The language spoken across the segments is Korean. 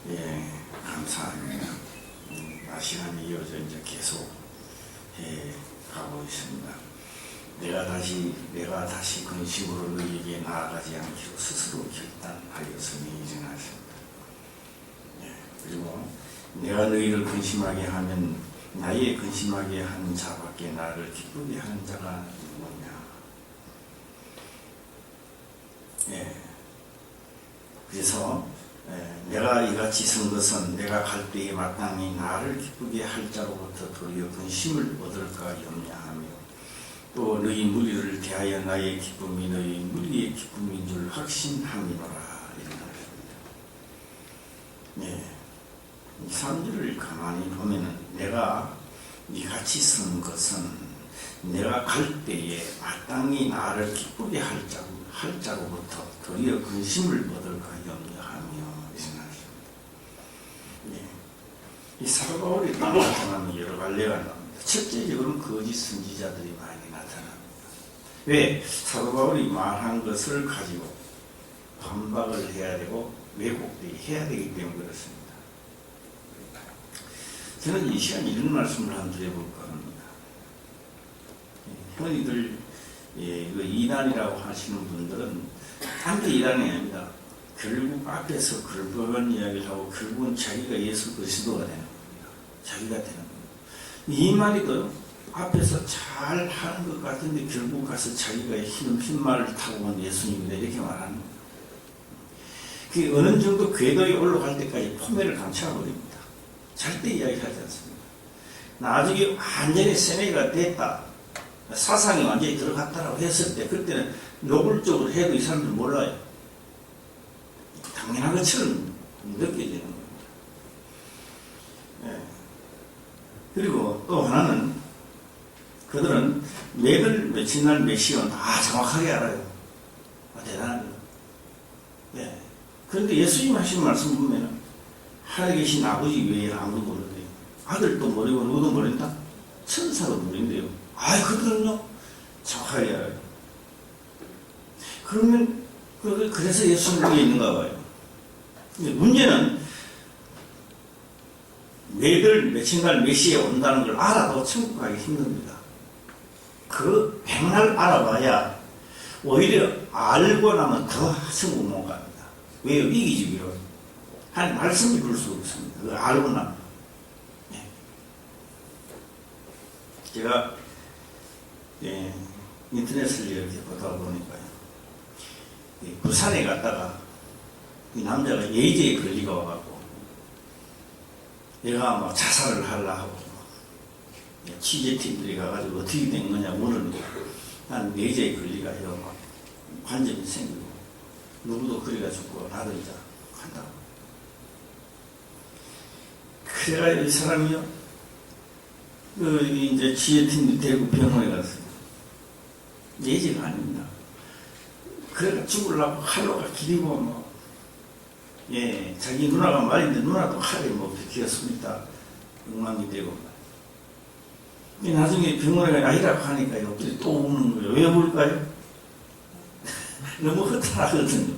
예, 감사합니다. 시간이 이어져 이제 계속 가고 있습니다. 내가 다시 근심으로 너희에게 나아가지 않기로 스스로 결단하였으니 일어났습니다. 예, 그리고 내가 너희를 근심하게 하면 나의 근심하게 하는 자밖에 나를 기쁘게 하는 자가 누구냐. 예, 그래서 내가 이같이 쓴 것은 내가 갈 때에 마땅히 나를 기쁘게 할 자로부터 도리어 근심을 얻을까 염려하며 또 너희 무리를 대하여 나의 기쁨이 너희 무리의 기쁨인 줄 확신함이노라. 이러나습니다. 네, 이 3절을 가만히 보면은 내가 이같이 쓴 것은 내가 갈 때에 마땅히 나를 기쁘게 할 자로부터 도리어 근심을 얻을까 염려하며 이 사도 바울이 나타나는 여러 갈래가 나옵니다. 첫째적으로는 거짓 선지자들이 많이 나타납니다. 왜? 사도 바울이 말한 것을 가지고 반박을 해야 되고 왜곡되게 해야 되기 때문에 그렇습니다. 저는 이 시간 이런 말씀을 한번 드려볼까 합니다. 형님들 이단이라고 하시는 분들은 단지 이단이 아닙니다. 결국 앞에서 걸버한 이야기를 하고 결국은 자기가 예수 그리스도가 되는 겁니다. 자기가 되는 겁니다. 이 말이도 앞에서 잘 하는 것 같은데 결국 가서 자기가 흰말을 타고 온 예수님이다 이렇게 말하는 겁니다. 그게 어느 정도 궤도에 올라갈 때까지 포매를 감춰버립니다. 절대 이야기하지 않습니다. 나중에 완전히 세뇌가 됐다. 사상이 완전히 들어갔다라고 했을 때 그때는 노골적으로 해도 이 사람들 몰라요. 당연한 것처럼 느껴지는 겁니다. 네. 그리고 또 하나는 그들은 매달 며칠 날 몇 시간 다 정확하게 알아요. 대단합니다. 네. 그런데 예수님 하신 말씀 보면 하늘에 계신 아버지 외에 아무도 모른대요. 아들도 모르고 누구도 모른다? 천사도 모른대요. 그들은요 정확하게 알아요. 그러면 그래서 예수님 위에 있는가 봐요. 문제는 매달 며칠 날 몇 시에 온다는 걸 알아도 천국 가기 힘듭니다. 그 백날 알아봐야 오히려 알고 나면 더 천국 못 갑니다. 왜요? 이기주기로 하나님 말씀이 그럴 수 없습니다. 그걸 알고 나면. 네. 제가 인터넷을 이렇게 보다 보니까요, 부산에 갔다가 이 남자가 예제에 걸리가 와갖고 얘가 막 자살을 하려고 하고 취재팀들이 가가지고 어떻게 된 거냐 물으니까 난 예제에 걸리가 해서 막 관점이 생기고 누구도 그리가 죽고 나도 이제 한다고. 그래가 이 사람이요 이제 취재팀이 데리고 병원에 갔어요. 예제가 아닙니다. 그래가 죽으려고 칼로가 기리고 뭐 자기 누나가 말인데 누나도 칼에 뭐 비켰습니다. 엉망이 되고 나중에 병원에 아이라고 하니까 옆들이 또 우는 거예요. 왜 울까요? 너무 허탈하거든요.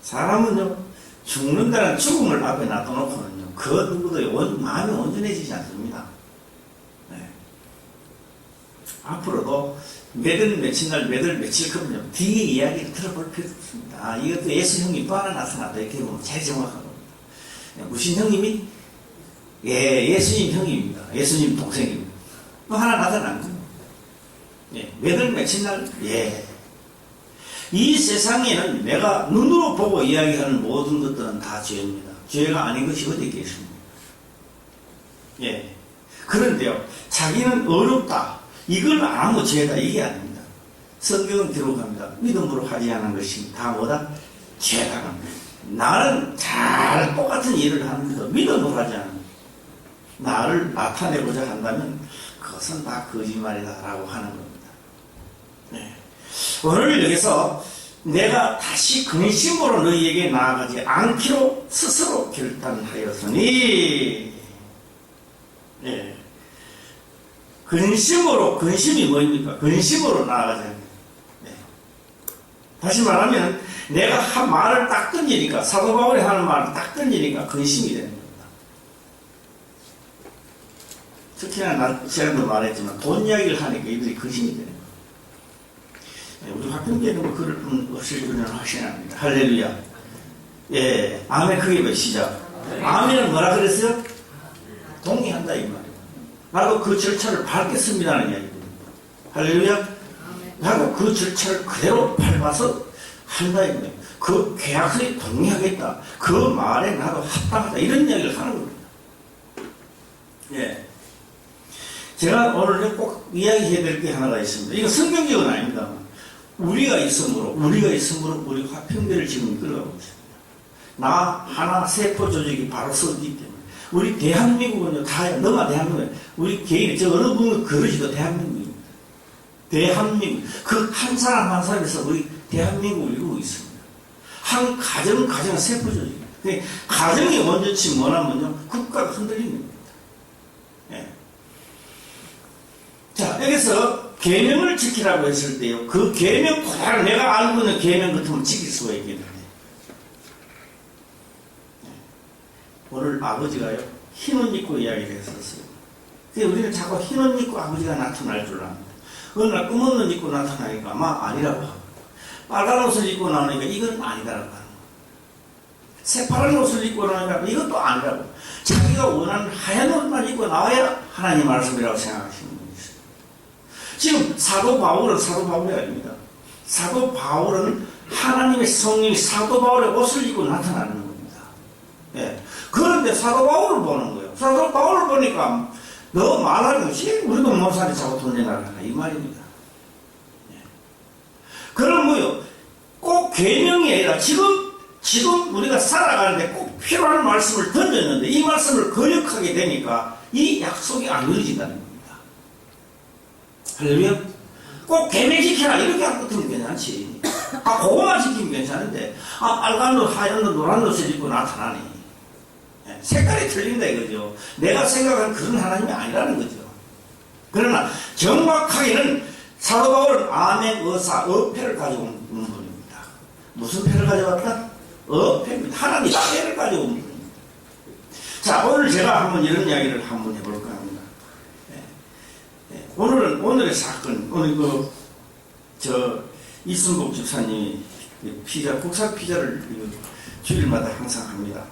사람은요 죽는다는 죽음을 앞에 놔둬놓고는요 그 누구도 마음이 온전해지지 않습니다. 앞으로도 매달 며칠 날 매달 며칠 그럼요 뒤에 이야기를 들어볼 필요 없습니다. 이것도 예수 형님 또 하나 나타났다 이렇게 보면 제일 정확한 겁니다. 무슨 형님이? 예수님 형님입니다. 예수님 동생입니다. 또 하나 나타난 거예요. 매달 며칠 날 이 세상에는 내가 눈으로 보고 이야기하는 모든 것들은 다 죄입니다. 죄가 아닌 것이 어디 있겠습니까? 그런데요 자기는 어렵다 이걸 안 하면 죄다 이게 아닙니다. 성경은 기록합니다. 믿음으로 하지 않은 것이 다 뭐다? 죄다. 나는 잘 똑같은 일을 하는데도 믿음으로 하지 않은 나를 나타내고자 한다면 그것은 다 거짓말이다 라고 하는 겁니다. 오늘 여기서 내가 다시 근심으로 너희에게 나아가지 않기로 스스로 결단하였으니 근심이 뭐입니까? 근심으로 나아가자. 다시 말하면 내가 한 말을 딱 던지니까, 사도 바울이 하는 말을 딱 던지니까 근심이 되는 겁니다. 특히나 나 지난번에 말했지만 돈 이야기를 하니까 이들이 근심이 되는 거예요. 우리 학생들은 뭐 그럴 분 없을 줄은 확신합니다. 할렐루야. 예, 아멘. 크게 외치자. 아멘은 뭐라 그랬어요? 동의한다 이 말이에요. 나도 그 절차를 밟겠습니다는 이야기입니다. 할렐루야. 나도 그 절차를 그대로 밟아서 한다 이 말이에요. 그 계약서에 동의하겠다. 그 말에 나도 합당하다. 이런 이야기를 하는 겁니다. 예. 제가 오늘 꼭 이야기해야 될 게 하나가 있습니다. 이거 성경적은 아닙니다. 우리가 있으므로 우리 화평대를 지금 이끌어가고 있습니다. 나 하나 세포 조직이 바로 서기 때문에 우리 대한민국은요 다 너가 대한민국 우리 개인 저 어느 분은 그러지도 대한민국입니다. 대한민국 그 한 사람 한 사람에서 우리 대한민국을 이루고 있습니다. 한 가정은 세포 조직. 가정이 원전치 뭐냐면요 국가가 흔들리는 겁니다. 예. 자 여기서 계명을 지키라고 했을 때요 그 계명 그대로 내가 알고 있는 계명 같으면 지킬 수가 있겠는데. 오늘 아버지가요 흰옷 입고 이야기를 했었어요. 우리는 자꾸 흰옷 입고 아버지가 나타날 줄 압니다. 어느 날 검은 옷 입고 나타나니까 아마 아니라고 하고 빨간 옷을 입고 나오니까 이건 아니다라고 하는 거예요. 새파란 옷을 입고 나오니까 이것도 아니라고. 자기가 원하는 하얀 옷만 입고 나와야 하나님 말씀이라고 생각하시는 분이 있어요. 지금 사도 바울이 아닙니다. 사도 바울은 하나님의 성령이 사도 바울의 옷을 입고 나타나는 겁니다. 예. 그런데 사도 바울을 보는 거예요. 사도 바울을 보니까 너 말하는 것이 우리도 몸살이 자꾸 돈 내놔라 이 말입니다. 예. 그럼 뭐요? 꼭 계명이 아니라 지금 우리가 살아가는데 꼭 필요한 말씀을 던졌는데 이 말씀을 거역하게 되니까 이 약속이 안 이루어진다는 겁니다. 할렐루야. 꼭 계명 지켜라 이렇게 할 것같으면 괜찮지. 그거만 지키면 괜찮은데 빨간 옷, 하얀 옷, 노란 옷을 입고 나타나네. 색깔이 틀린다 이거죠. 내가 생각하는 그런 하나님이 아니라는 거죠. 그러나 정확하게는 사도 바울은 아멘, 의사, 어패를 가져온 분입니다. 무슨 패를 가져왔다? 어패입니다. 하나님 패를 가져온 분입니다. 자, 오늘 제가 한번 이런 이야기를 한번 해볼까 합니다. 오늘의 사건, 오늘 이순복 집사님이 국산 피자를 주일마다 항상 합니다.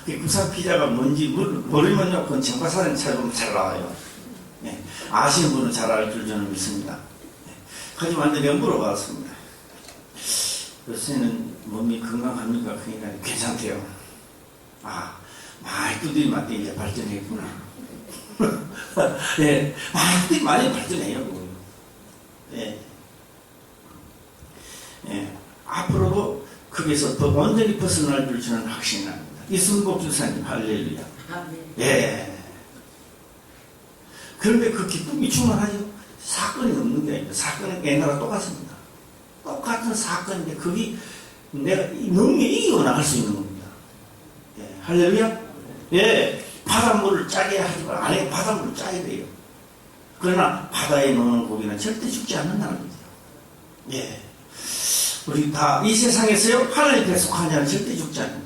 국산 피자가 뭔지 모르면요, 그건 정파사를 찾아보면 잘 나와요. 네. 아시는 분은 잘 알 줄 저는 믿습니다. 네. 하지만 내가 물어봤습니다. 요새는 몸이 건강합니까? 그러니까 괜찮대요. 말뚝이 맞게 이제 발전했구나. 네. 말뚝이 많이 발전해요. 네. 네. 앞으로도 거기서 더 온전히 벗어날 줄 저는 확신이 납니다. 이순복 주사님 할렐루야. 예. 그런데 그 기쁨이 충만하죠. 사건이 없는 게 아닙니다. 사건은 옛날과 똑같습니다. 똑같은 사건인데 그게 내가 능력에 이기고 나갈 수 있는 겁니다. 예. 할렐루야. 예. 바닷물을 짜게 하지만 안에 바닷물을 짜야 돼요. 그러나 바다에 노는 고기는 절대 죽지 않는다는 거죠. 예. 우리 다 이 세상에서요 하나님께 속한 자는 절대 죽지 않는다.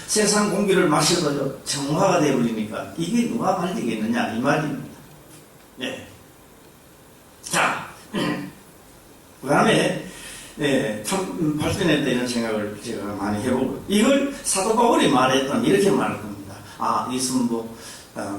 세상 공기를 마셔도 정화가 되어버리니까 이게 누가 말리겠느냐 이 말입니다. 네. 자, 그 다음에 참 발전했다 이런 생각을 제가 많이 해보고 이걸 사도 바울이 말했던 이렇게 말할 겁니다. 이순복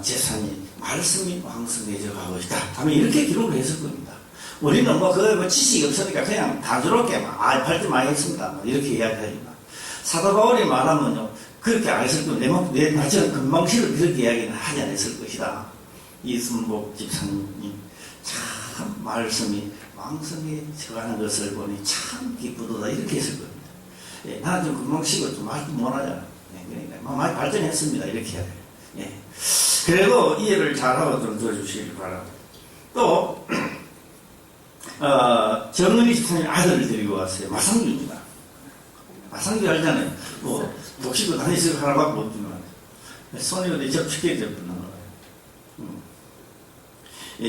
제사님 말씀이 왕성해져 가고 있다 하면 이렇게 기록을 했을 겁니다. 우리는 뭐 지식이 없으니까 그냥 단조롭게 발전 많이 했습니다 이렇게 이야기하지만 사도 바울이 말하면요 그렇게 안 했을 거면 내 나처럼 금방식을 그렇게 이야기는 하지 않았을 것이다. 이순복 집사님이 참 말씀이 왕성해져가는 것을 보니 참 기쁘다 이렇게 했을 겁니다. 예, 나는 좀 금방식을 좀 말도 못하잖아. 그러니까 많이 발전했습니다 이렇게 해야 돼요. 예. 그리고 이해를 잘하고 좀 들어주시길 바라고 또 정은희 집사님 아들을 데리고 왔어요. 마상주입니다. 마상주 알잖아요. 뭐 독식도 다니시고 하나밖에 못 주면 손이 어디 접촉해졌구나.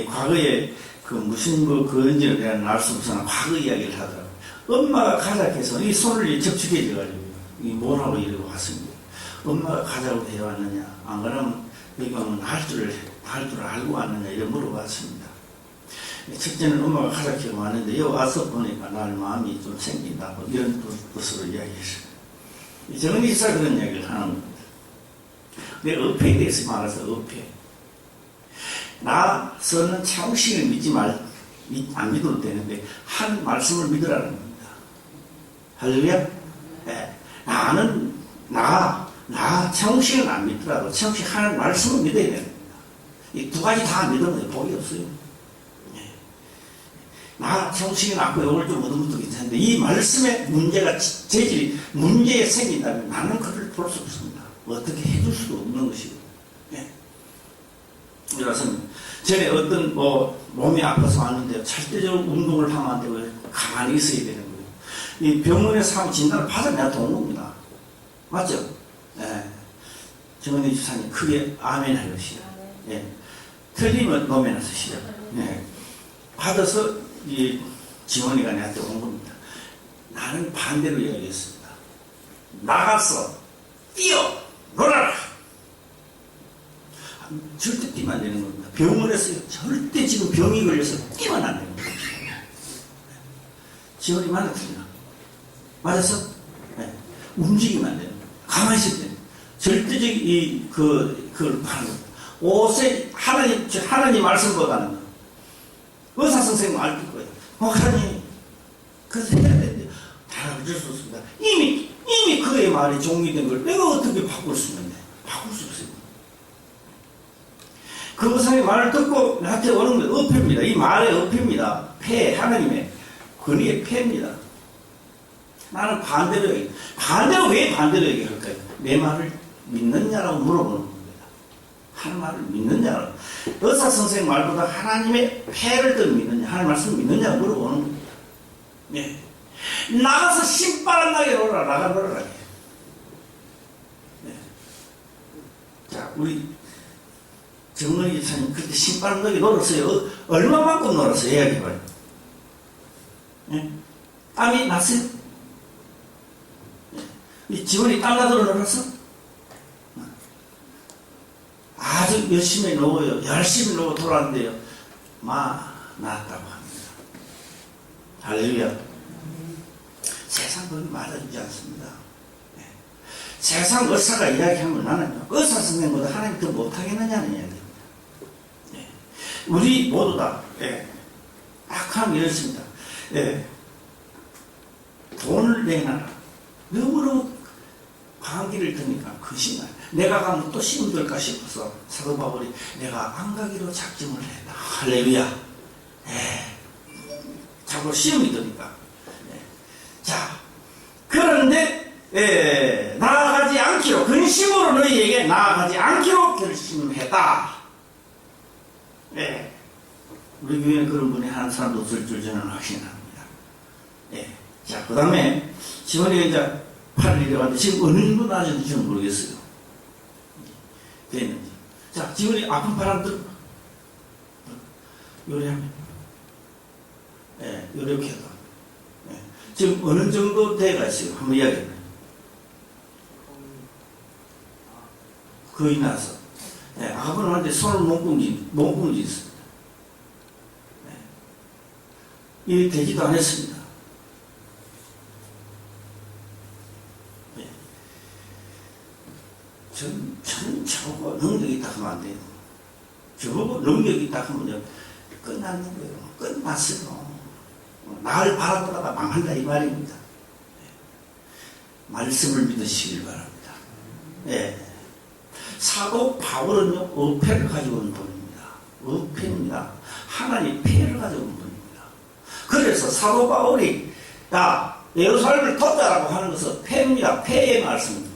과거에 그 무슨 건지를 내가 알 수 없으나 과거 이야기를 하더라고요. 엄마가 가자 해서 이 손을 접촉해줘가지고 이 뭐라고 이러고 왔습니다. 엄마가 가자고 해왔느냐, 안 그러면 여기 오면 할 줄 알고 왔느냐 이런 물어봤습니다. 첫째는 엄마가 가자 해서 왔는데 여기 와서 보니까 날 마음이 좀 생긴다고 이런 뜻으로 이야기했어요. 정은희 집사 그런 이야기를 하는 겁니다. 내 어폐에 대해서 말해서 어폐. 나 서는 창식을 안 믿어도 되는데 한 말씀을 믿으라는 겁니다. 할렐루야. 네. 나 창식은 안 믿더라도 창식 하는 말씀을 믿어야 됩니다. 이 두 가지 다 믿으면 복이 없어요. 네. 나 창식은 않고 이걸 좀 얻어먹도 괜찮은데 이 말씀에 문제가 문제에 생긴다면 나는 그를 볼 수 없습니다. 어떻게 해줄 수도 없는 것이고. 네. 그래서 전에 어떤 몸이 아파서 왔는데 절대적으로 운동을 하면 안 되고 가만히 있어야 되는 거예요. 이 병원에서 하면 진단을 받아 내가 돈 겁니다. 맞죠? 예. 정은희 집사님 크게 아멘 하시죠. 예. 틀리면 노멘 하시죠. 예. 받아서 이 지원이가 내한테 온 겁니다. 나는 반대로 이야기했습니다. 나가서 뛰어 놀아라. 절대 뛰면 안 되는 겁니다. 병원에서 절대 지금 병이 걸려서 뛰면 안 되는 겁니다. 지원이 맞았습니다. 맞았어? 네. 움직이면 안 돼요. 가만히 있어야 돼요. 절대적인 그걸 하는 겁니다. 옷에 하나님 말씀보다는 의사 선생님 알 거예요. 하나님 그래서 해야 되는데 다 어쩔 수 없습니다. 이미 그의 말이 종이된 걸 내가 어떻게 바꿀 수 있는데 바꿀 수 없어요. 그 의사의 말을 듣고 나한테 오는 게 어폐입니다. 이 말의 어폐입니다. 폐, 하나님의 권위의 폐입니다. 나는 반대로 왜 반대로 얘기할까요? 내 말을 믿느냐라고 물어보는 겁니다. 하는 말을 믿느냐라고. 의사 선생님 말보다 하나님의 폐를 더 믿느냐, 하나님 말씀을 믿느냐고 물어보는 겁니다. 네. 나가서 신바람 나게 놀아라, 나가 놀아라. 네. 자, 우리 정은희 집사님 그때 신바람 나게 놀았어요. 얼마만큼 놀았어요? 이야기해봐요. 네. 땀이 났어요? 네. 이 직원이 땀 나도록 놀았어? 아주 열심히 놀고요. 열심히 놀고 돌아왔는데요. 나았다고 합니다. 할렐루야. 세상 그렇게 맞아주지 않습니다. 네. 세상 의사가 이야기하면 나는 의사 선생님보다 하나님 더 못하겠느냐는 이야기입니다. 네. 우리 모두 다 악함이 이렇습니다. 돈을 내놔라. 너무너무 방귀를 드니까 거짓말. 내가 가면 또 시험 들까 싶어서 사도 바울이 내가 안 가기로 작정을 했다. 할렐루야. 자꾸 시험이 드니까. 자, 그런데 나아가지 않기로 근심으로 너희에게 나아가지 않기로 결심했다. 우리 교회에 그런 분이 한 사람도 없을 줄 저는 확신합니다. 자, 그 다음에 지원이가 이제 8일에 왔는데 지금 어느 정도 나아졌는지 저는 모르겠어요. 됐는지. 자, 지원이 아픈 바람들 요리하면 요렇게 해도 지금 어느 정도 돼가 있어요? 한번 이야기해봐요. 거의 나서. 아버님한테 손을 몸꿈지 있습니다. 이 되지도 않았습니다. 저는 저보고 능력이 있다 하면 안 돼요. 저보고 능력이 있다 하면 끝나는 거예요. 끝났어요. 나를 바라보다가 망한다 이 말입니다. 말씀을 믿으시길 바랍니다. 사도 바울은요 어폐를 가지고 온 분입니다. 어폐입니다. 하나님 폐를 가지고 온 분입니다. 그래서 사도 바울이 예루살렘을 뒀다라고 하는 것은 폐입니다. 폐의 말씀입니다.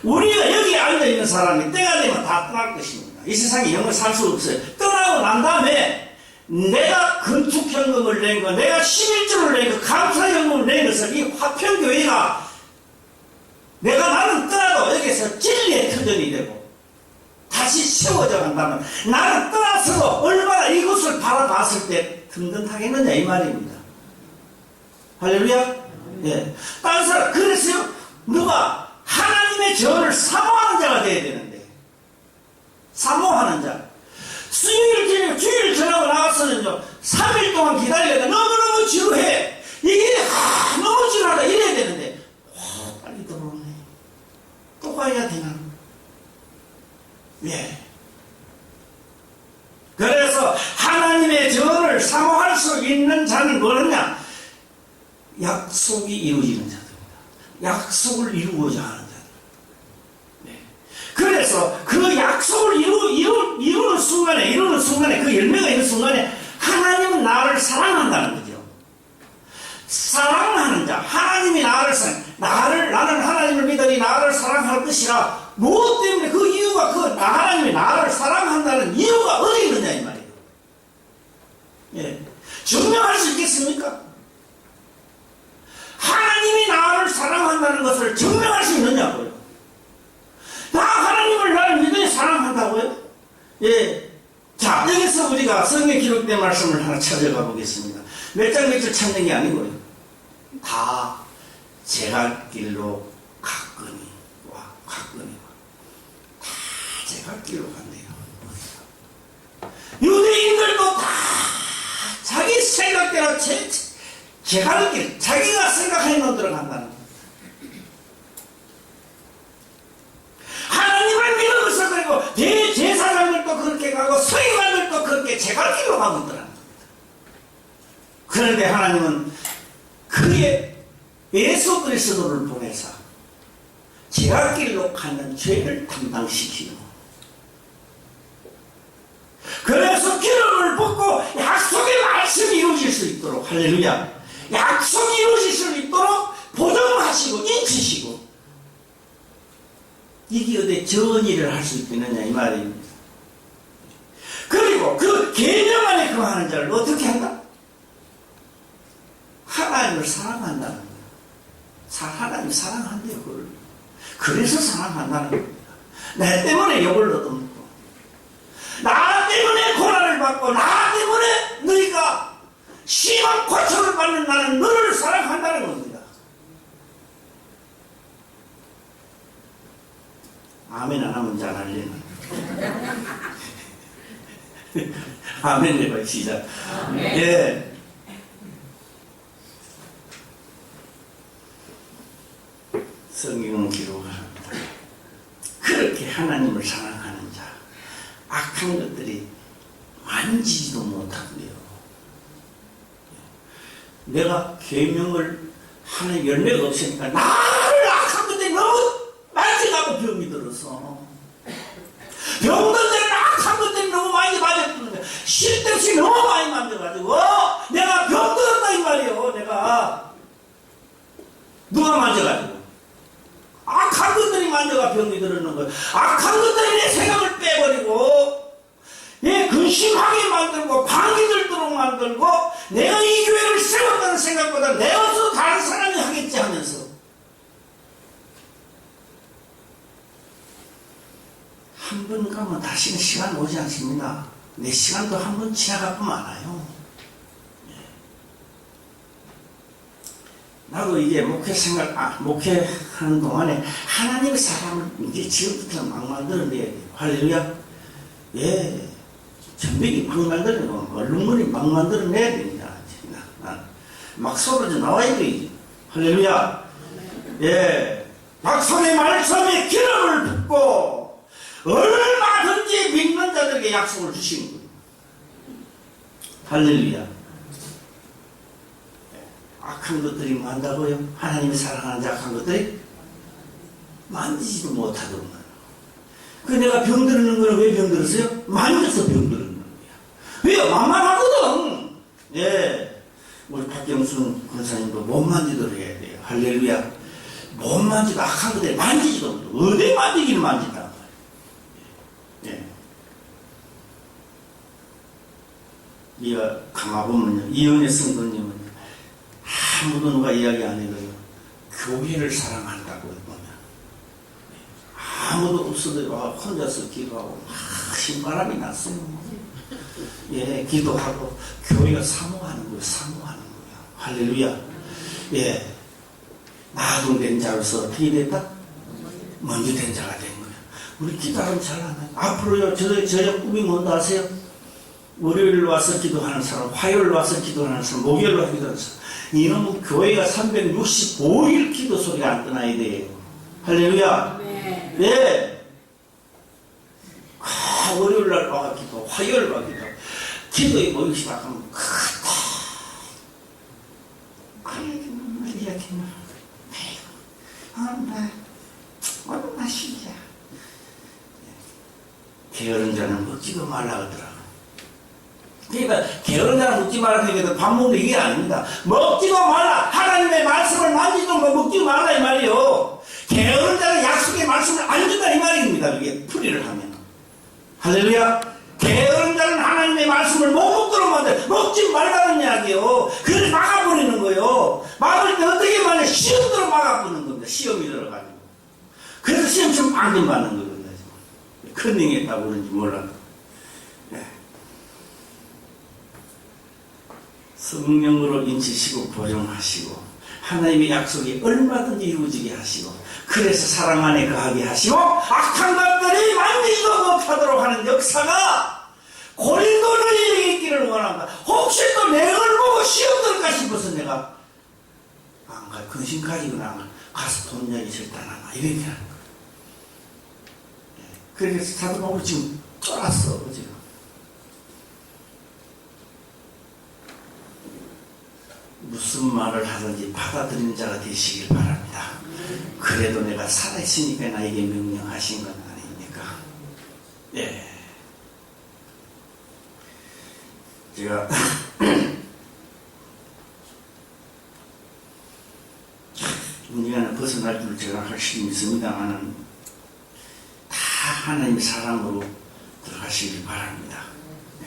우리가 여기 앉아있는 사람이 때가 되면 다 떠날 것입니다. 이 세상에 영을 살 수 없어요. 떠나고 난 다음에 내가 건축현금을 낸 거, 내가 11조를 낸 거, 감사현금을 낸 것을 이 화평교회가 나는 떠나도 여기서 진리의 터전이 되고 다시 세워져 간다면 나는 떠나서도 얼마나 이것을 바라봤을 때 든든하겠느냐 이 말입니다. 할렐루야. 예. 다른 사람 그래서요 누가 하나님의 전을 사모하는 자가 돼야 되는데, 사모하는 자. 주일 전하고 나가서는요 3일 동안 기다려야 돼. 너무너무 지루해. 이게 너무 지루하다 이래야 되는데 빨리 들어오네. 또 가야 되나? 예. 그래서 하나님의 전을 사모할 수 있는 자는 뭐냐? 약속이 이루어지는 자들입니다. 약속을 이루고자 하는 자들. 네. 그래서 그 약속을 이루는 순간에 그 열매가 있는 순간에 하나님은 나를 사랑한다는 거죠. 사랑하는 자, 하나님이 나는 하나님을 믿으니 나를 사랑할 것이라. 무엇 때문에 그 이유가 하나님이 나를 사랑한다는 이유가 어디 있느냐 이 말이에요. 예. 증명할 수 있겠습니까? 하나님이 나를 사랑한다는 것을 증명할 수 있느냐고요. 하나님을 나를 믿으니 사랑한다고요? 예. 자, 여기서 우리가 성경에 기록된 말씀을 하나 찾아가 보겠습니다. 몇 장 몇 절 찾는 게 아니고요. 다 제갈길로 가거니와 다 제갈길로 간대요. 유대인들도 다 자기 생각대로 제갈길, 자기가 생각하는 놈들로 간다는 거예요. 하나님을 믿으면서 그리고 대제사장들도 그렇게 가고 서기관들도 그렇게 제갈길로 가고 있더라는 겁니다. 그런데 하나님은 그의 예수 그리스도를 보내서 제갈길로 가는 죄를 담당시키고, 그래서 기름을 붓고 약속의 말씀이 이루어질 수 있도록, 할렐루야, 약속이 이루어질 수 있도록 보정하시고 인치시고, 이게 어디 전의를 할 수 있겠느냐 이 말입니다. 그리고 그 계명 안에 거하는 자를 어떻게 한다? 하나님을 사랑한다는 거예요. 하나님 사랑한대요. 그걸. 그래서 사랑한다는 겁니다. 나 때문에 욕을 얻어먹고, 나 때문에 고난을 받고, 나 때문에 너희가 심한 고초를 받는 나는 너를 사랑한다는 겁니다. 아멘 안 하면 잘 알리는. 아멘 해봐 시작. 예. 성경은 기록을 합니다. 그렇게 하나님을 사랑하는 자, 악한 것들이 만지지도 못한대요. 내가 계명을 하는 열매가 없으니까 나를 악한 것들이 너무 만져가고 병이 들어서, 병들들은 악한 것들이 너무 많이 맞았거든요. 쉴 데 없이 너무 많이 만져가지고 내가 병들었다 이 말이에요. 내가 누가 만져가지고 악한 것들이 만져가 병이 들었는 거예요. 악한 것들이 내 생각을 빼버리고, 예, 근심하게 만들고, 방이 들도록 만들고, 내가 이 교회를 세웠다는 생각보다 내가 더 다른 사람이 하겠지 하면서, 한 번 가면 다시는 시간 오지 않습니다. 내 시간도 한 번 지나가고 많아요. 나도 이제 목회하는 동안에 하나님의 사람을 이제 지금부터 막 만들어내야 돼요. 할렐루야. 예. 전백이 막 만들어내고, 얼룩무늬 막 만들어내야 됩니다. 막 쏟아져 나와야 돼요. 할렐루야. 예. 약속의 말씀에 기름을 붓고, 얼마든지 믿는 자들에게 약속을 주시는 거예요. 할렐루야. 악한 것들이 만다고요? 하나님이 사랑하는 자 악한 것들이 만지지도 못하더만. 그 내가 병들는 거는 왜 병들었어요? 만져서 병들는 거야. 왜요? 만만하거든. 예. 우리 박경순 권사님도 못 만지도록 해야 돼요. 할렐루야. 못 만지고 악한 것들이 만지지도 못하고, 어디 만지기를 만진단 말이에요. 예. 이가 강화보면요, 이은혜 성도님은 아무도 누가 이야기 안 해도요, 교회를 사랑한다고 보면 아무도 없어도 혼자서 기도하고 막 신바람이 났어요. 예, 기도하고 교회가 사모하는 거예요. 사모하는 거예요. 할렐루야. 예, 마중된 자로서 어떻게 됐다? 먼저 된 자가 된 거예요. 우리 기도하면 잘 안 해요. 앞으로요, 저의 꿈이 뭔지 아세요? 월요일 와서 기도하는 사람, 화요일 와서 기도하는 사람, 목요일 와서 기도하는 사람. 이놈은 교회가 365일 기도 소리가 안 떠나야 돼요. 할렐루야. 네. 예. 월요일 날 와가 기도, 화요일 와가 기도. 기도에 모이기 시작하면, 게으른 자는 먹지도 말라 하더라고. 그러니까 게으른 자는 먹지 말라 하니까 밥 먹는 게 아닙니다. 먹지도 말라. 하나님의 말씀을 만지도 먹지 말라 이 말이요. 게으른 자는 약속의 말씀을 안 준다 이 말입니다. 이게 풀이를 하면. 할렐루야. 게으른 자는 하나님의 말씀을 못 먹도록 만들 먹지 말라는 이야기요. 그걸 막아버리는 거요. 막을 때 어떻게 말해? 시험대로 막아버리는 겁니다. 시험이 들어가지고. 그래서 시험 빵점 받는 거거든요. 컨닝했다고 그런지 몰라도. 네. 성령으로 인치시고 보존하시고 하나님의 약속이 얼마든지 이루어지게 하시고 그래서 사랑 안에 거하게 하시고 악한 것들이 만지지도 못하도록 하는 역사가 고린도를 있기를 원한다. 혹시 또 내 걸 보고 시험 들까 싶어서 내가 안 가. 근심 가지고 나 가서 돈 이야기 절대 안 하나. 이렇게 하는 거예요. 그래서 사도 바울이 지금 쫄았어. 지금. 무슨 말을 하든지 받아들이는 자가 되시길 바랍니다. 그래도 내가 살아있으니까 나에게 명령하신 건 아닙니까? 예. 제가 문제가 벗어날 줄 제가 확실히 믿습니다만은 다 하나님의 사랑으로 들어가시길 바랍니다. 예.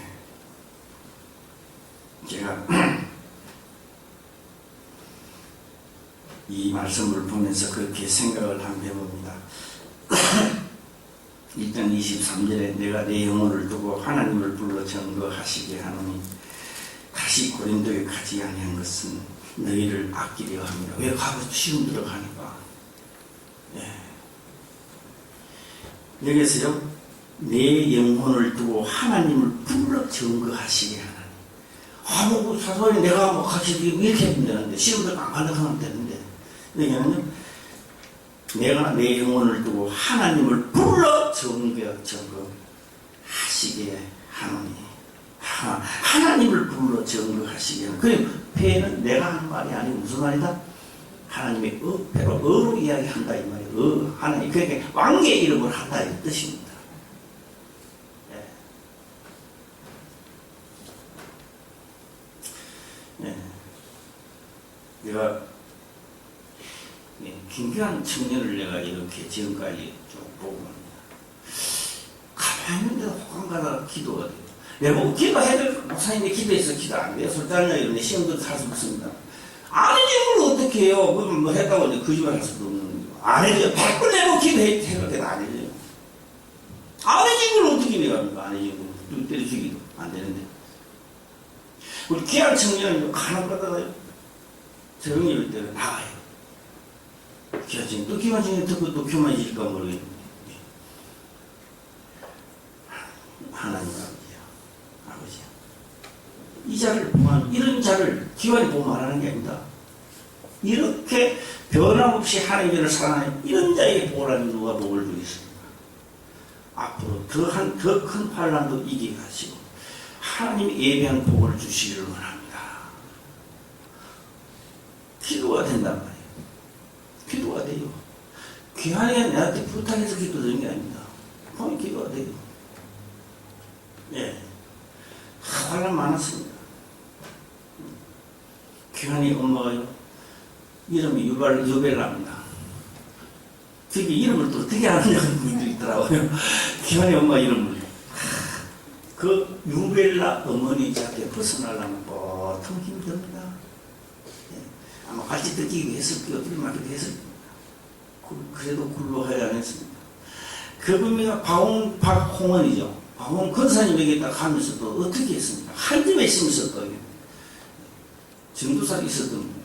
제가 이 말씀을 보면서 그렇게 생각을 한번 해봅니다. 1장 23절에 내가 내 영혼을 두고 하나님을 불러 증거하시게 하노니 다시 고린도에 가지 아니한 것은 너희를 아끼려 합니다. 왜 가고 시험 들어가니까. 예. 여기서요, 내 영혼을 두고 하나님을 불러 증거하시게 하나니. 뭐 사소하게 내가 뭐 같이 이렇게 하면 되는데 시험도 안 가능하면 되는데 여기는요, 내가 내 영혼을 두고 하나님을 불러 증거하시게 하노니. 하나님을 불러 증거하시게 하노니. 그럼 배는 내가 하는 말이 아니고 무슨 말이다? 하나님의 배로 어로 이야기한다 이 말이에요. 하나님 그러니까 왕의 이름을 한다 이 뜻입니다. 예. 내가 김규환 청년을 내가 이렇게 지금까지 쭉 보고 갑니다. 가만히 있는데 호강 가다가 기도가 돼요. 내가 뭐 기도해야 될 목사님이 기도해서 기도 안 돼요. 솔직하냐 이런데 시험도 살수 없습니다. 안 해주는 걸 어떻게 해요? 그럼 뭐 했다고 이제 거짓말 할 수도 없는 거죠. 안 해줘요. 100번 내고 기도해도 안 해줘요. 안 해준 걸 어떻게 내갑니까? 안 해준 걸. 눈 때려주기도 안 되는데. 우리 귀한 청년은 간혹 가다가요. 조용히 이럴 때는 나가요. 귀한 청년. 또 귀한 청년 듣고 또 교만해질까 모르겠는데. 하나님 아버지야. 이 자를 보면, 이런 자를 기관이 보고 말하는 게 아닙니다. 이렇게 변함없이 하나님을 사랑하는 이런 자에게 보라니 누가 복을 주겠습니까? 앞으로 더 큰 환난도 이기게 하시고 하나님이 예배한 복을 주시기를 원합니다. 기도가 된단 말이에요. 기도가 돼요. 귀한이 나한테 부탁해서 기도되는 게 아닙니다. 그냥 기도가 돼요. 예. 환난 많았습니다. 귀한이 엄마가요, 이름이 유벨라입니다. 그게 이름을 또 어떻게 아느냐는 분들이 있더라고요. 귀한이 엄마 이름을. 그 유벨라 어머니 자한테 벗어나려면 보통 힘듭니다. 예. 아마 같이 듣기 위해서 어떻게 말기도 했습니다. 그래도 굴러가야 안 했습니다. 그분이 박홍원이죠. 박원 권사님에게 딱 하면서도 어떻게 했습니까? 한 집에 심었었거든요. 전도사가 있었던 거예요.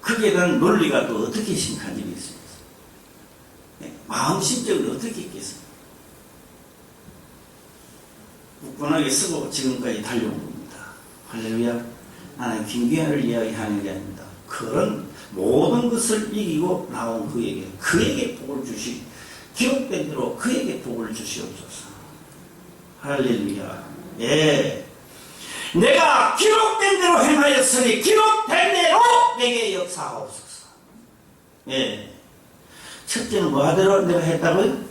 거기에 대한 논리가 또 어떻게 심한 집이 있습니까? 마음 심적으로 어떻게 했겠습니까? 굳건하게 쓰고 지금까지 달려온 겁니다. 할렐루야. 나는 김기현을 이야기하는 게 아닙니다. 그런 모든 것을 이기고 나온 그에게 복을 주시, 기록된 대로 그에게 복을 주시옵소서. 할렐루야. 예. 내가 기록된 대로 행하였으니 기록된 대로 내게 역사하옵소서. 예. 첫째는 뭐하대로 내가 했다고요?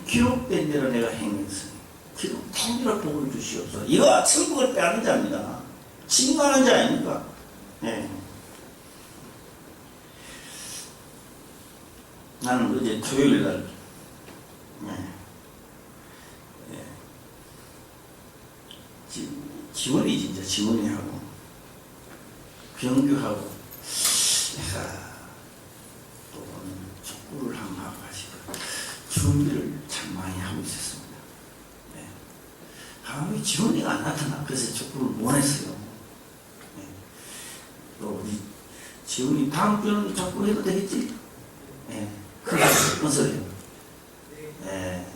기록된 대로 내가 행했으니 기록된 대로 복을 주시옵소서. 이거 천국을 빼앗는 자입니다. 진가하는 자 아닙니까? 예. 나는 어제 토요일 날 지원이 진짜 지원이하고 병규하고 내가 또 오늘 족구를 한번 하고 가시고 준비를 참 많이 하고 있었습니다. 네. 왜 지원이가 안 나타나? 그래서 족구를 못 했어요. 네. 또 우리 지원이 다음 주는 족구 해도 되겠지? 네. 그게 무슨 소리예요? 네.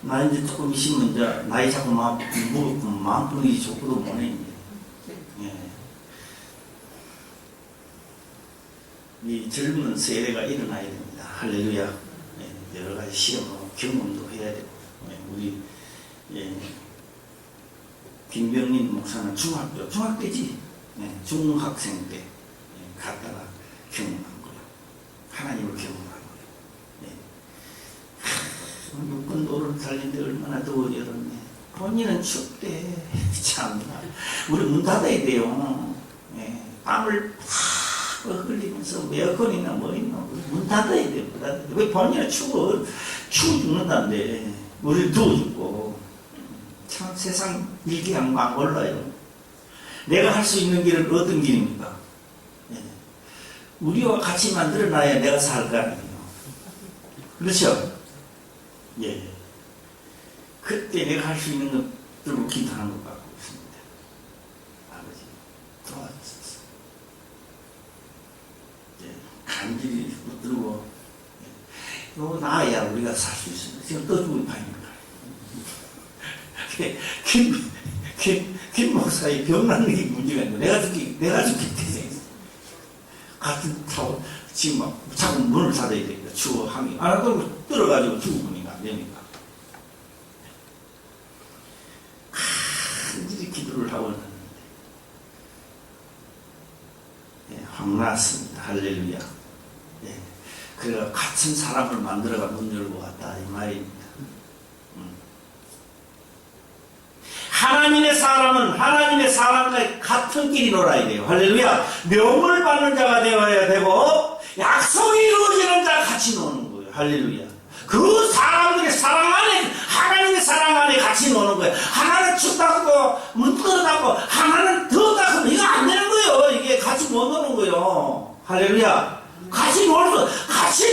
나 이제 조금 있으면 이제 나이 자꾸 무겁고 마음 분위기 좋고도 못해. 예. 이 젊은 세대가 일어나야 됩니다. 할렐루야. 예. 여러 가지 시험하고 경험도 해야 되고. 예. 우리 김병민 목사는 중학교 때지. 예. 중학생 때 갔다가 경험한 거예요. 하나님을 경험한 거예요. 육군도를 달리는데 얼마나 더워졌네. 본인은 춥대. 참나. 우리 문 닫아야 돼요. 예. 땀을 팍 흘리면서 에어컨이나 뭐 있나. 문 닫아야 돼요. 왜 본인은 추워 죽는다는데. 우리 더워 죽고. 참 세상 일기양 막 몰라요. 내가 할 수 있는 길은 어떤 길입니까? 예. 우리와 같이 만들어놔야 내가 살 거 아니에요. 그렇죠? 예. 그때 내가 할 수 있는 것들로 기도하는 것 같고 있습니다. 아버지, 도와주소서. 예. 간절히 붙들고, 이거 나아야 우리가 살 수 있습니다. 지금 떠주고 파입니다. 김 목사의 병나는 게 문제가 있는데, 내가 죽기 때문에. 같은 타워, 지금 막 자꾸 문을 닫아야 되니까, 추워, 항이. 안 하고 떨어가지고 죽으면 안 되니까. 간절히 기도를 하고 있는데, 예, 확 나왔습니다. 할렐루야. 예. 그래가 같은 사람을 만들어가 문 열고 왔다, 이 말입니다. 하나님의 사람은 하나님의 사람과 같은 길이 놀아야 돼요. 할렐루야. 명을 받는 자가 되어야 되고, 약속이 이루어지는 자가 같이 노는 거예요. 할렐루야. 그 사람들의 사랑 안에, 하나님의 사랑 안에 같이 노는 거예요. 하나는 춥다고, 문 뜯어닫고, 하나는 더웠다고, 이거 안 되는 거예요. 이게 같이 못 노는 거예요. 할렐루야. 같이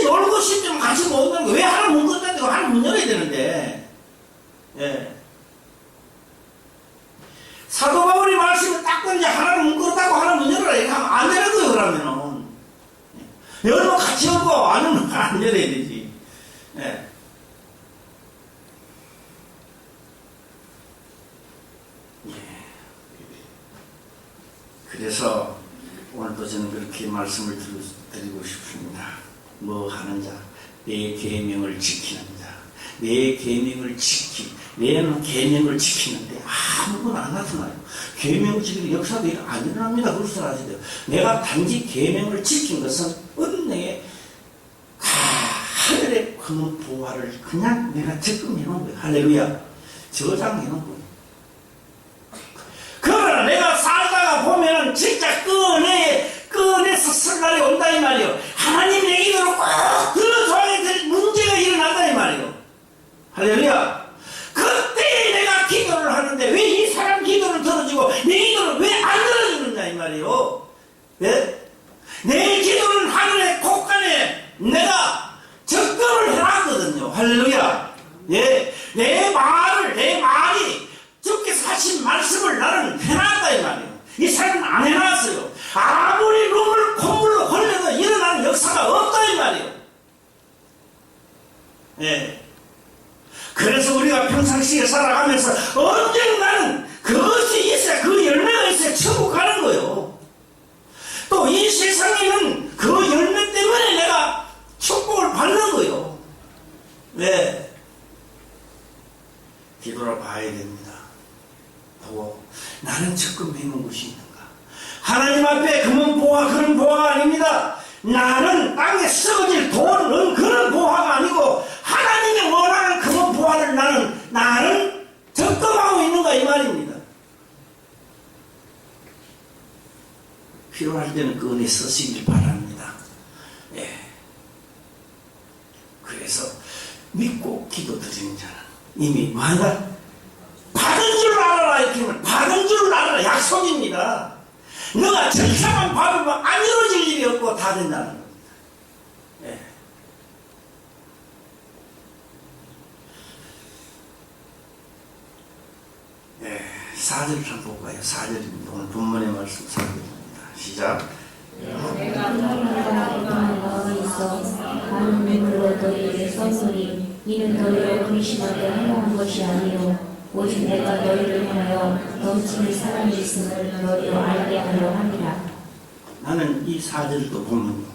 놀고 싶지만 같이 못 노는 거예요. 왜 하나 문 뜯어닫고, 하나 문 열어야 되는데. 예. 사도 바울이 말씀을 딱 던져 하나는 문 끄닫고 하나 문 열어라. 이렇게 하면 안 되는 거예요, 그러면은. 열면 같이 열고, 안 열면 안 열어야 되지. 예. 예. 그래서 오늘도 저는 그렇게 말씀을 드리고 싶습니다. 뭐 하는 자, 내 계명을 지키는 자, 내 계명을 내 계명을 지키는데 아무거나 안 나타나요. 계명 지키는 역사도 안 일어납니다. 그렇게 하시대요. 내가 단지 계명을 지킨 것은 은혜의 하늘의 그 보화를 그냥 내가 적금해 놓은 거예요. 할렐루야. 저장해 놓은 거예요. 그러나 내가 살다가 보면은 진짜 꺼내서 쓸 날이 온다 이 말이에요. 하나님 얘기대로 꼭 들어줘야 될 문제가 일어난다 이 말이에요. 할렐루야. 그때 내가 기도를 하는데 왜 이 사람 기도를 들어주고 내 기도를 왜 안 들어주느냐 이 말이에요. 예? 내 기도는 하늘의 곳간에 내가 적금을 해놨거든요. 할렐루야. 예, 내 말이 주께서 하신 말씀을 나는 해놨다 이 말이에요. 이 사람은 안 해놨어요. 아무리 눈물 콧물로 흘려도 일어나는 역사가 없다 이 말이에요. 예. 그래서 우리가 평상시에 살아가면서 언젠가는 그것이 있어야, 그 열매가 있어야 천국 가는 거예요. 또 이 세상에는 그 열매 때문에 내가 축복을 받는 거예요. 네. 뒤돌아봐야 됩니다. 보고 나는 적금 해놓은 곳이 있는가? 하나님 앞에 금은 보화, 그런 보화가 아닙니다. 나는 땅에 썩어질 돈은 그런 보화가 아니고 하나님이 원하는 금은 보화를 나는 적금하고 있는가 이 말입니다. 필요할 때는 꺼내 쓰시길 바랍니다. 예. 그래서 믿고 기도드리는 자는 이미 받은 줄 알아라 이렇게 하면 받은 줄 알아라 약속입니다. 너가 절차만 밟으면 안 이루어질 일이 없고 다 된다는 겁니다. 예. 예. 4절을 한번 볼까요? 4절입니다. 오늘 본문의 말씀 4절입니다. 시작. 내가 너희가 마음에 있어 많은 눈물로 너희에게 썼으니 이는 너희를 근심하게 하려 한 것이 아니요 오직 내가 너희를 향하여 넘치는 사랑이 있음을 너희로 알게 하려 함이라. 나는 이 4절을 또 보면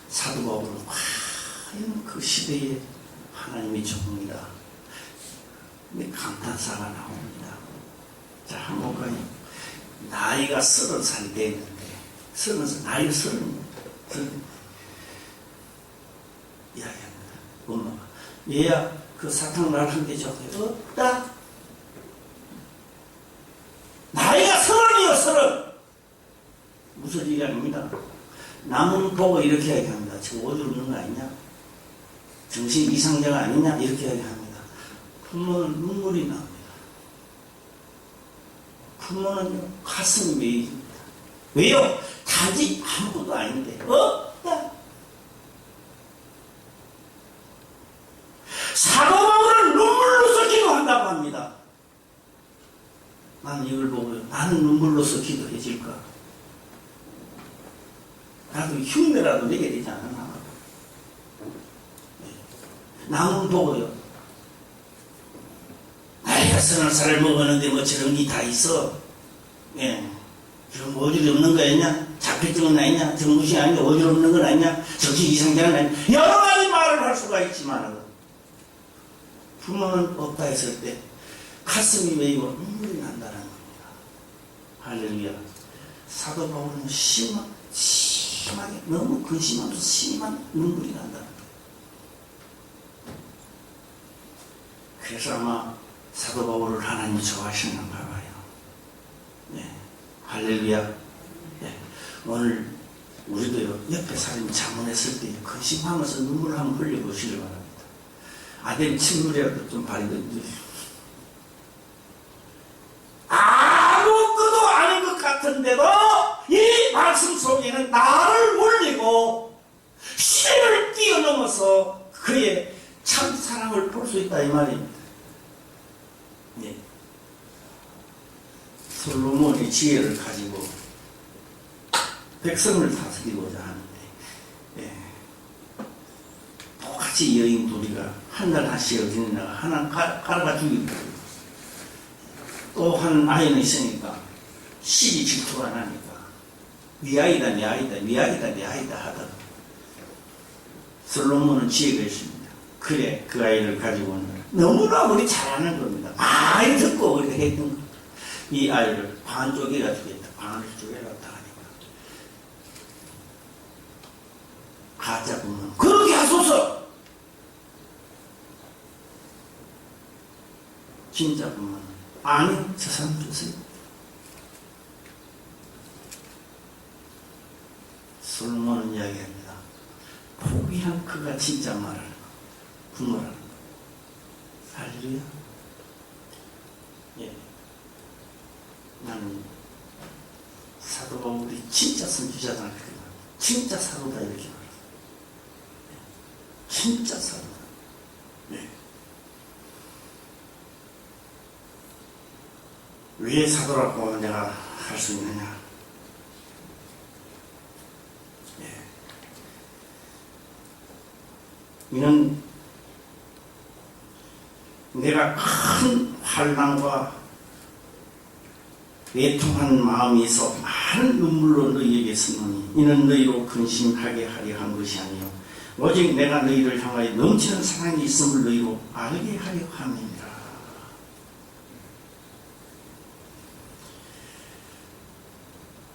사도 바울은 과연 그 시대에 하나님의 종이다. 감탄사가 나옵니다. 자, 한번 볼까요? 나이가 30살이 됐는데, 나이가 30. 이야기합니다. 엄마가. 얘야, 그 사탕 날 한 개 줘도 없다. 나이가 30이요, 30. 무슨 일이 아닙니다. 남은 보고 이렇게 이야기합니다. 저 어디로 없는 거 아니냐? 정신 이상자가 아니냐? 이렇게 이야기합니다. 부모는 눈물이 납니다. 부모는 가슴이 메이집니다. 왜요? 단지 아무것도 아닌데 없다. 사도 바울은 눈물로서 기도한다고 합니다. 나는 이걸 보고 나는 눈물로서 기도해질까? 나도 흉내라도 내게 되지 않았나? 남은 보고요. 나이가 30살을 먹었는데 뭐 저런 게 다 있어. 예. 그럼 어지럽는 거 아니냐? 자폐증은 아니냐? 정무시 아니냐? 어지럽는 건 아니냐? 정신 이상자는 아니냐? 여러 가지 말을 할 수가 있지만 부모는 없다 했을 때 가슴이 메이고 눈물이 난다는 겁니다. 할렐루야. 사도 바울은 심하게 너무 근심하면서 심한 눈물이 난다는 거예요. 그래서 아마 사도 바울을 하나님이 좋아하시는가 봐요. 네. 할렐루야. 네. 오늘 우리도요, 옆에 사람이 자문했을 때 근심하면서 눈물 한번 흘려보시길 바랍니다. 아들 친구라도 좀 바리던지. 아무것도 아닌 것 같은데도 이 말씀 속에는 나를 올리고 시대를 뛰어넘어서 그의 참 사랑을 볼 수 있다 이 말입니다. 네. 솔로몬의 지혜를 가지고 백성을 다스리고자 하는데, 예. 똑같이 여인 둘이가 한 날 다시 어디나 하나 갈아가 죽이고 또 한 아이는 있으니까 시기 질투가 나니까 네 아이다 내 아이다 네 아이다 내 아이다 하다가 솔로몬은 지혜가 있습니다. 그래 그 아이를 가지고 오는 너무나 우리 잘하는 겁니다. 많이 듣고 우리가 했던 거. 이 아이를 반 쪼개가 주겠다. 반을 쪼개라고 하니까 가짜 부모는 그렇게 하소서. 진짜 부모는 아니 저 사람 주세요. 솔로몬은 이야기합니다. 포기한 그가 진짜 말하는 거. 부모라는 거. 할렐루야. 예. 나는 사도 바울이 진짜 선지자다 이렇게 말합니다. 진짜 사도다 이렇게 말합니다. 진짜 사도다. 왜 사도라고 내가 할 수 있느냐? 이는 내가 큰 환난과 애통한 마음이 있어 많은 눈물로 너희에게 쓰노니 이는 너희로 근심하게 하려 한 것이 아니요 오직 내가 너희를 향하여 넘치는 사랑이 있음을 너희로 알게 하려 함이니라.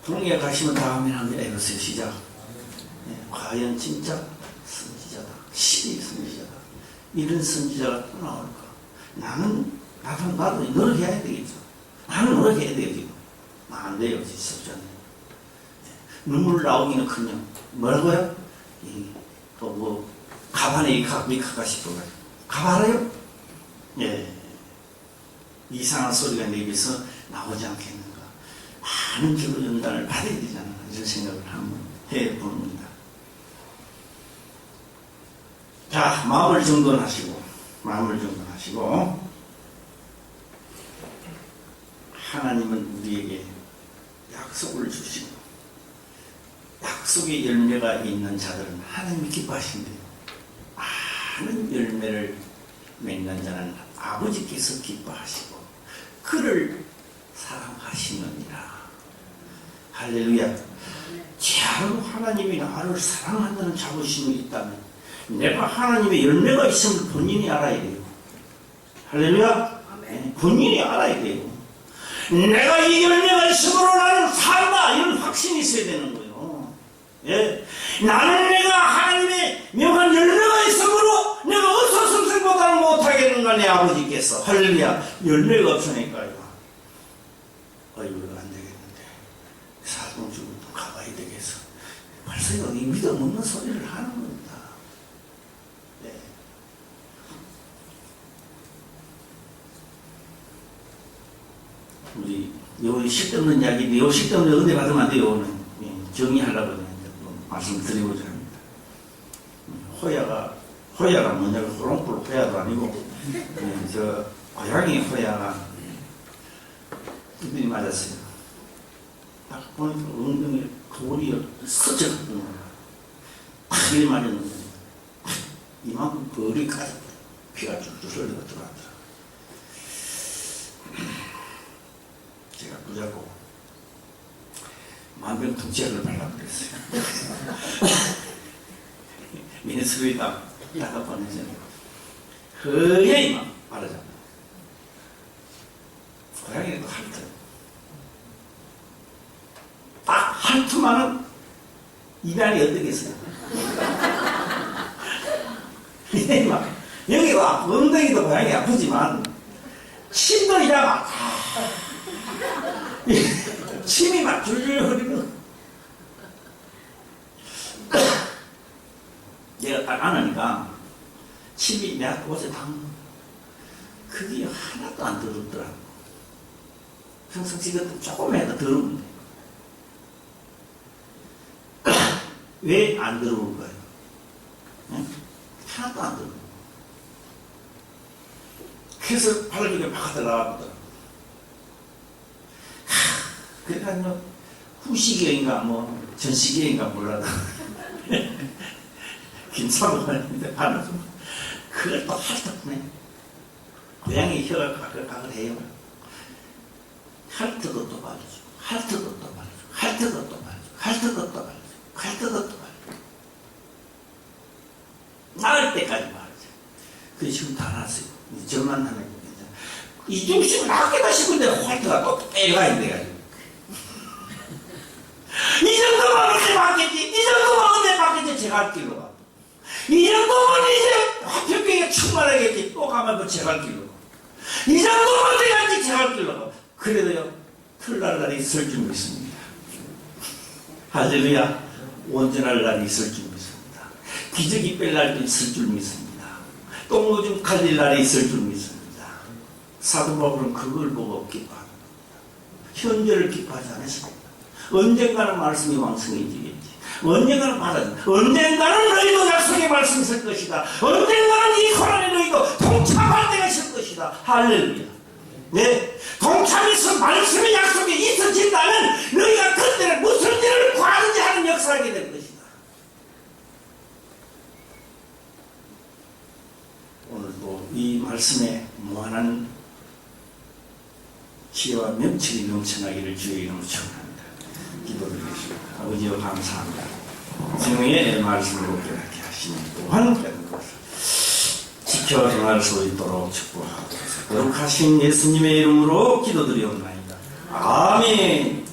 동해 가시면 다음에 한번 해보세요. 시작. 과연 진짜 선지자다. 실이 선지자다. 이런 선지자가 또 나올까? 나도 노력해야 되겠죠. 나는 노력해야 돼요, 지금. 안 돼요, 진짜. 눈물 나오기는 커녕. 뭐라고요? 또 가발에 미카가 싶어가지고. 가발 알아요? 예. 이상한 소리가 내 입에서 나오지 않겠는가. 많은 기도 연단을 받아야 되잖아. 이런 생각을 한번 해봅니다. 자, 마음을 정돈하시고, 하나님은 우리에게 약속을 주시고, 약속의 열매가 있는 자들은 하나님이 기뻐하신대요. 많은 열매를 맺는 자는 아버지께서 기뻐하시고, 그를 사랑하시느니라. 할렐루야. 참 하나님이 나를 사랑한다는 자부심이 있다면 내가 하나님의 열매가 있음을 본인이 알아야 돼요. 할렐루야. 본인이 알아야 돼요. 내가 이 열매가 있음으로 나는 산다, 이런 확신이 있어야 되는 거예요. 예. 나는 내가 하나님의 명한 열매가 있음으로 내가 어서 성생보다는 못하겠는가. 내 아버지께서. 할렐루야. 열매가 없으니까요. 이거 안 되겠는데 사동주부터 가봐야 되겠어. 벌써 여기 믿음 없는 소리를 하는 겁니다. 네. 우리 요 식없는 이야기인데 요 식없는 은혜 받으면 안 돼요. 정의하려고 말씀을 드리고자 합니다. 호야가 뭐냐면 호롱불 호야도 아니고 저 고양이 호야가 두들이 맞았어요. 딱 보니까 엉덩이에 돌이 스쳐갔던 거야. 탁 일 맞았는데 이만큼 벌이 가득 피가 줄줄 흘리고 들어왔더라. 제가 부자고 만병통치약을 발라버렸어요. 미네스루이다 다가 보내잖아요. 허예히 막 바르잖아요. 고양이도 핥아요. 딱 핥으면은 이날이 어떻겠어요? 이게 막 여기가 엉덩이도 고양이 아프지만 침도 이랑 침이 막 줄줄 흐르고 내가 딱 안으니까 침이 내 옷에 닿는 그게 하나도 안 더럽더라고. 평상시에 조금이라도 더러운데 왜 안 더러울까요? 응? 하나도 안 더러워. 그래서 바르게 막 들어가거든. 그러니까 뭐 후시계인가 뭐 전시계인가 몰라도 김사부가 있는데 바르죠. 그걸 또 핥았네. 고양이 혀가 가글가글해요. 핥어도 또 바르죠. 핥어도 또 바르죠. 핥어도 또 바르죠. 핥어도 또 바르죠. 핥어도 또 바르죠. 나을 때까지 바르죠. 그게 지금 다 났어요. 저만 하면 괜찮아. 이중심을 낫겠다 싶은데 핥어가 또 빼가야 돼가지고. 이 정도면 언제 받겠지? 이 정도면 언제 받겠지? 제가 할 길로 가. 이 정도면 이제 화평경에 충만하겠지. 또 가면 그 제가 할 길로 가. 이 정도면 언제 갈지 제가 할 길로 가. 그래도요, 틀날 날이 있을 줄 믿습니다. 할렐루야. 온전할 날이 있을 줄 믿습니다. 기저귀 뺄 날도 있을 줄 믿습니다. 똥오줌 갈릴 날이 있을 줄 믿습니다. 사도 바울은 그걸 보고 기뻐합니다. 현재를 기뻐하지 않았습니다. 언젠가는 말씀이 왕성해지겠지. 언젠가는 받아준다. 언젠가는 너희도 약속의 말씀이 있을 것이다. 언젠가는 이 고난에 너희도 동참할 때가 있을 것이다. 할렐루야. 네, 동참해서 말씀의 약속이 있어진다면 너희가 그때는 무슨 일을 구하든지 하는 역사를 하게 될 것이다. 오늘도 이 말씀에 무한한 지혜와 명철이 넘쳐나기를 주의 이름으로 축원합니다. 기도드리겠습니다. 아버지여 감사합니다. 생명의 말씀으로 깨닫게 하시니 또한 깨닫는 것을 지켜 행할 수 있도록 축복하옵소서. 거룩하신 예수님의 이름으로 기도드리옵나이다. 아멘.